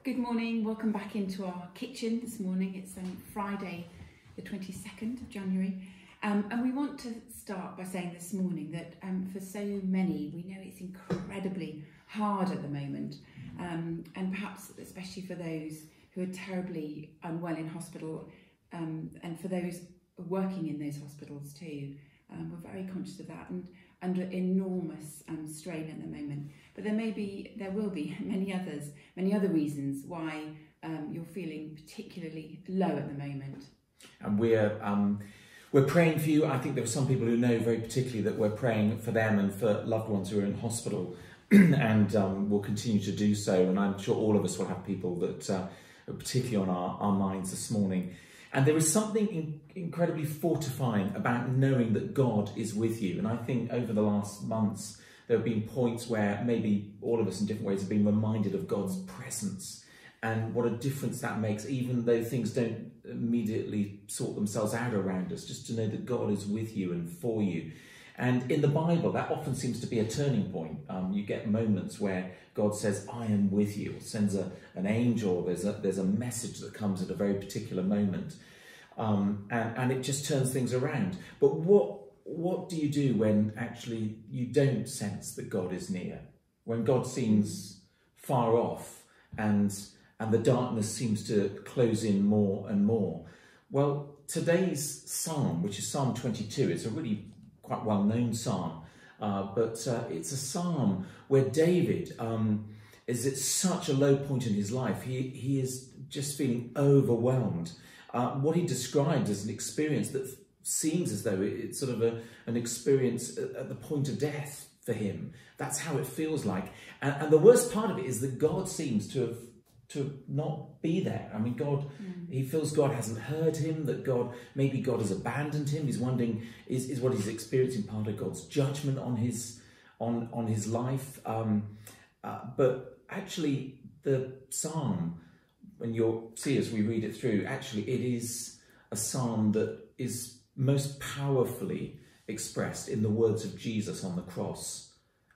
Good morning, welcome back into our kitchen this morning. It's Friday the 22nd of January and we want to start by saying this morning that for so many we know it's incredibly hard at the moment and perhaps especially for those who are terribly unwell in hospital and for those working in those hospitals too. We're very conscious of that and under enormous strain at the moment. But there will be many other reasons why you're feeling particularly low at the moment. And we're praying for you. I think there are some people who know very particularly that we're praying for them and for loved ones who are in hospital, and we'll continue to do so. And I'm sure all of us will have people that are particularly on our minds this morning. And there is something incredibly fortifying about knowing that God is with you. And I think over the last months, there have been points where maybe all of us in different ways have been reminded of God's presence and what a difference that makes, even though things don't immediately sort themselves out around us, just to know that God is with you and for you. And in the Bible, that often seems to be a turning point. You get moments where God says, I am with you, or sends an angel, there's a message that comes at a very particular moment. And it just turns things around. But what do you do when actually you don't sense that God is near? When God seems far off and the darkness seems to close in more and more? Well, today's psalm, which is Psalm 22, it's a really quite well-known psalm, but it's a psalm where David is at such a low point in his life. He is just feeling overwhelmed. What he describes as an experience that seems as though it's sort of an experience at the point of death for him. That's how it feels like. And the worst part of it is that God seems to not be there. I mean, he feels God hasn't heard him, that maybe God has abandoned him. He's wondering, is what he's experiencing part of God's judgment on his life? But actually, the psalm, when you'll see as we read it through, actually it is a psalm that is most powerfully expressed in the words of Jesus on the cross.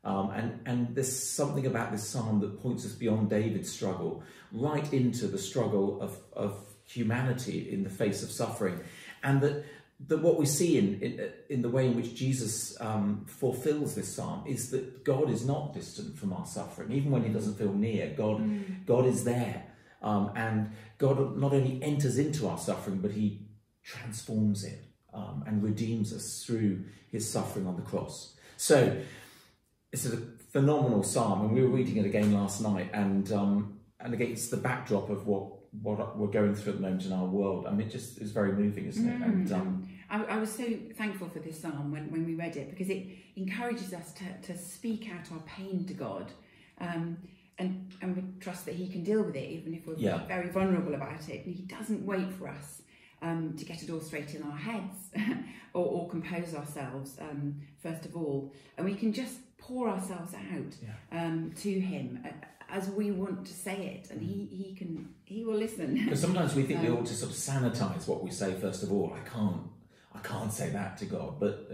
And there's something about this psalm that points us beyond David's struggle, right into the struggle of humanity in the face of suffering. And that what we see in the way in which Jesus fulfills this psalm is that God is not distant from our suffering. Even when he doesn't feel near, God is there. And God not only enters into our suffering, but he transforms it and redeems us through his suffering on the cross. So it's a phenomenal psalm, and we were reading it again last night, and again it's the backdrop of what we're going through at the moment in our world. I mean, it just is very moving, isn't it? And I was so thankful for this psalm when we read it, because it encourages us to speak out our pain to God, and we trust that he can deal with it, even if we're very vulnerable about it. And he doesn't wait for us to get it all straight in our heads or compose ourselves, first of all. And we can just pour ourselves out to him as we want to say it, and he will listen. Because sometimes we think we ought to sort of sanitize what we say first of all. I can't say that to God, but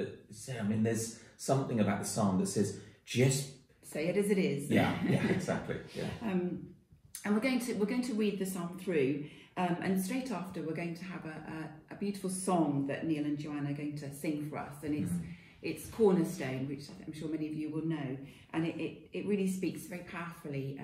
I mean, there's something about the psalm that says just say it as it is. Yeah, exactly. Yeah. And we're going to read the psalm through, and straight after we're going to have a beautiful song that Neil and Joanna are going to sing for us, and it's Cornerstone, which I'm sure many of you will know, and it really speaks very powerfully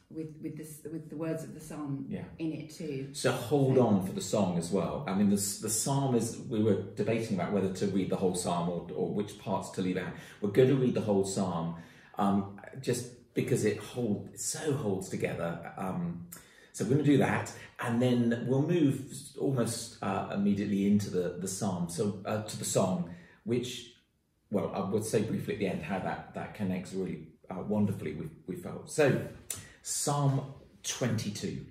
with the words of the psalm in it too. So hold on for the song as well. I mean, the psalm is, we were debating about whether to read the whole psalm or which parts to leave out. We're going to read the whole psalm just because it holds together. So we're going to do that, and then we'll move almost immediately into the psalm, so to the song, which, well, I would say briefly at the end how that connects really wonderfully, we felt. So, Psalm 22.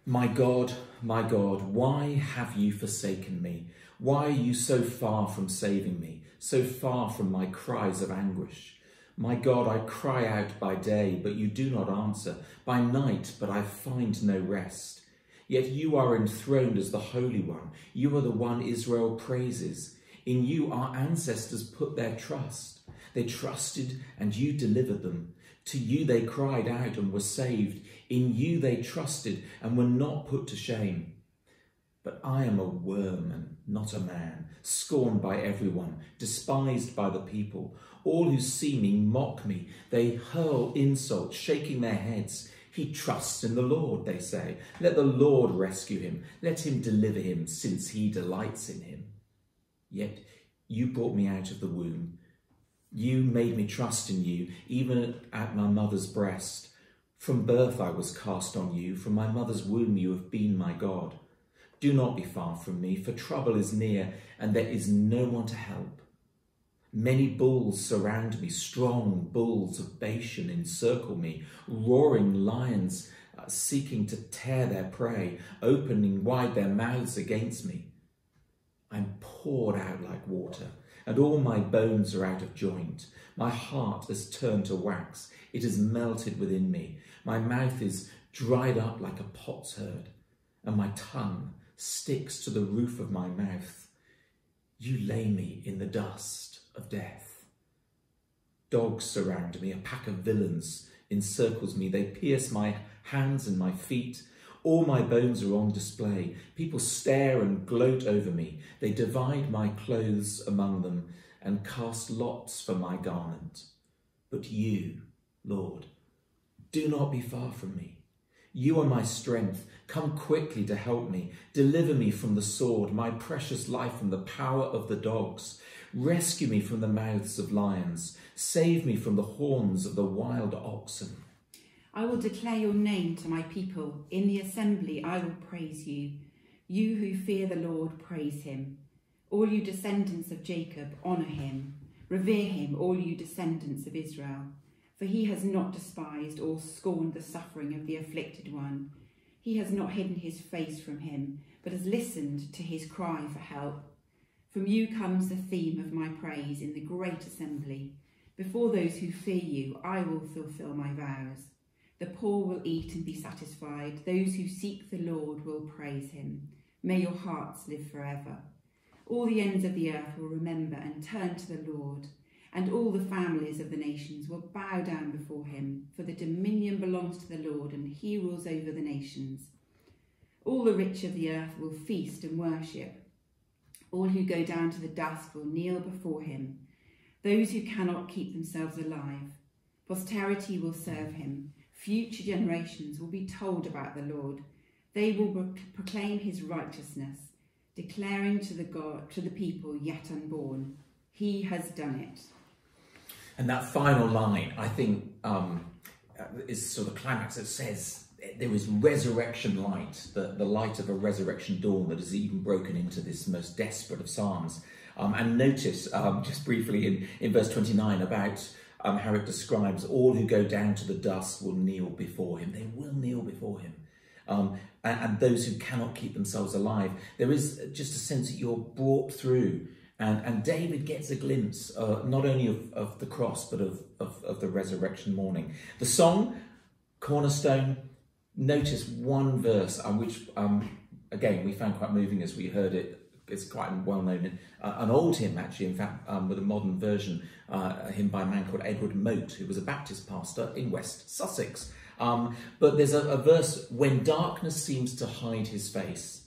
My God, why have you forsaken me? Why are you so far from saving me, so far from my cries of anguish? My God, I cry out by day, but you do not answer, by night, but I find no rest. Yet you are enthroned as the Holy One. You are the one Israel praises. In you our ancestors put their trust. They trusted and you delivered them. To you they cried out and were saved. In you they trusted and were not put to shame. But I am a worm and not a man, scorned by everyone, despised by the people. All who see me mock me. They hurl insults, shaking their heads. He trusts in the Lord, they say. Let the Lord rescue him. Let him deliver him, since he delights in him. Yet you brought me out of the womb. You made me trust in you, even at my mother's breast. From birth I was cast on you. From my mother's womb you have been my God. Do not be far from me, for trouble is near, and there is no one to help. Many bulls surround me, strong bulls of Bashan encircle me, roaring lions seeking to tear their prey, opening wide their mouths against me. I'm poured out like water, and all my bones are out of joint. My heart has turned to wax. It has melted within me. My mouth is dried up like a potsherd, and my tongue sticks to the roof of my mouth. You lay me in the dust of death. Dogs surround me. A pack of villains encircles me. They pierce my hands and my feet. All my bones are on display. People stare and gloat over me. They divide my clothes among them and cast lots for my garment. But you, Lord, do not be far from me. You are my strength. Come quickly to help me. Deliver me from the sword, my precious life from the power of the dogs. Rescue me from the mouths of lions. Save me from the horns of the wild oxen. I will declare your name to my people. In the assembly I will praise you. You who fear the Lord, praise him. All you descendants of Jacob, honour him. Revere him, all you descendants of Israel. For he has not despised or scorned the suffering of the afflicted one. He has not hidden his face from him, but has listened to his cry for help. From you comes the theme of my praise in the great assembly. Before those who fear you, I will fulfill my vows. The poor will eat and be satisfied. Those who seek the Lord will praise him. May your hearts live forever. All the ends of the earth will remember and turn to the Lord, and all the families of the nations will bow down before him, for the dominion belongs to the Lord, and he rules over the nations. All the rich of the earth will feast and worship. All who go down to the dust will kneel before him. Those who cannot keep themselves alive. Posterity will serve him. Future generations will be told about the Lord. They will proclaim his righteousness, declaring to the people yet unborn, he has done it. And that final line, I think, is sort of climax. It says, there is resurrection light, the light of a resurrection dawn that has even broken into this most desperate of psalms. And notice, just briefly in verse 29, about how it describes all who go down to the dust will kneel before him. They will kneel before him. And those who cannot keep themselves alive. There is just a sense that you're brought through. And David gets a glimpse, not only of the cross, but of the resurrection morning. The song, Cornerstone, notice one verse, which, again, we found quite moving as we heard it. It's quite well known, an old hymn, actually, in fact, with a modern version, a hymn by a man called Edward Mote, who was a Baptist pastor in West Sussex. But there's a verse, when darkness seems to hide his face,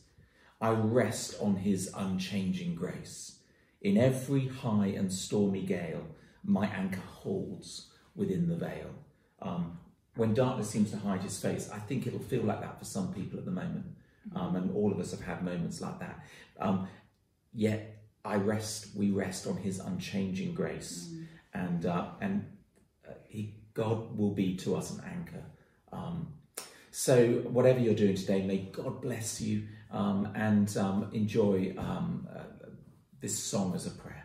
I rest on his unchanging grace. In every high and stormy gale, my anchor holds within the veil. When darkness seems to hide his face, I think it'll feel like that for some people at the moment. And all of us have had moments like that. Yet we rest on his unchanging grace. And God will be to us an anchor. So whatever you're doing today, may God bless you and enjoy this song as a prayer.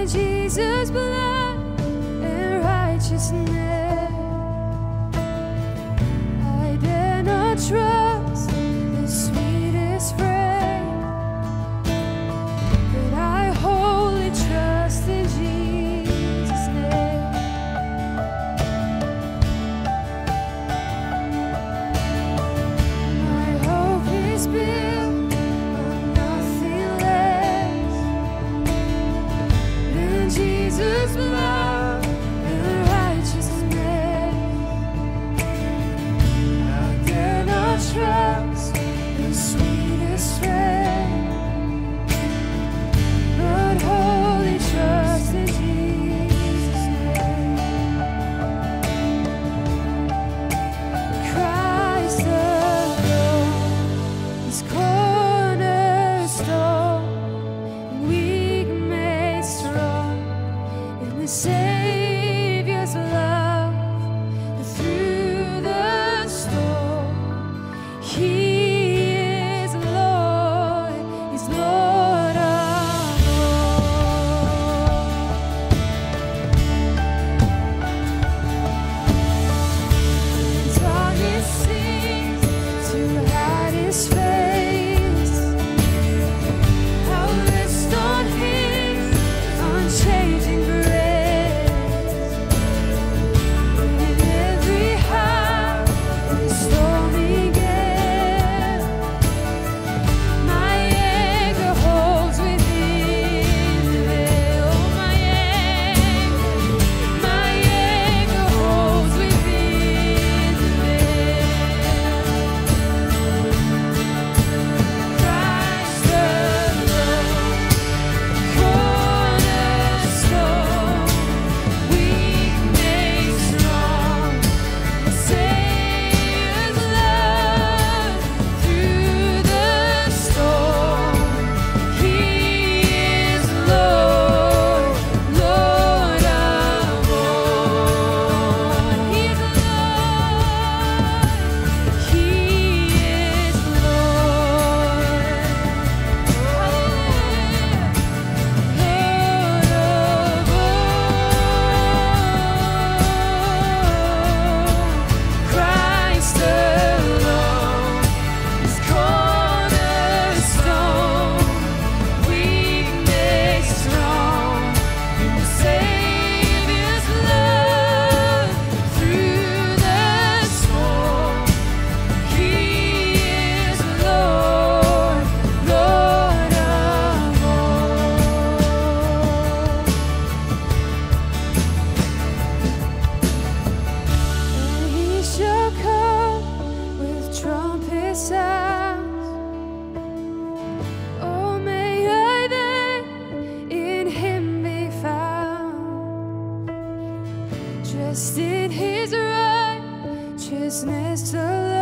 Jesus' blood and righteousness. I dare not trust the sweetest frame. Rest in His righteousness, the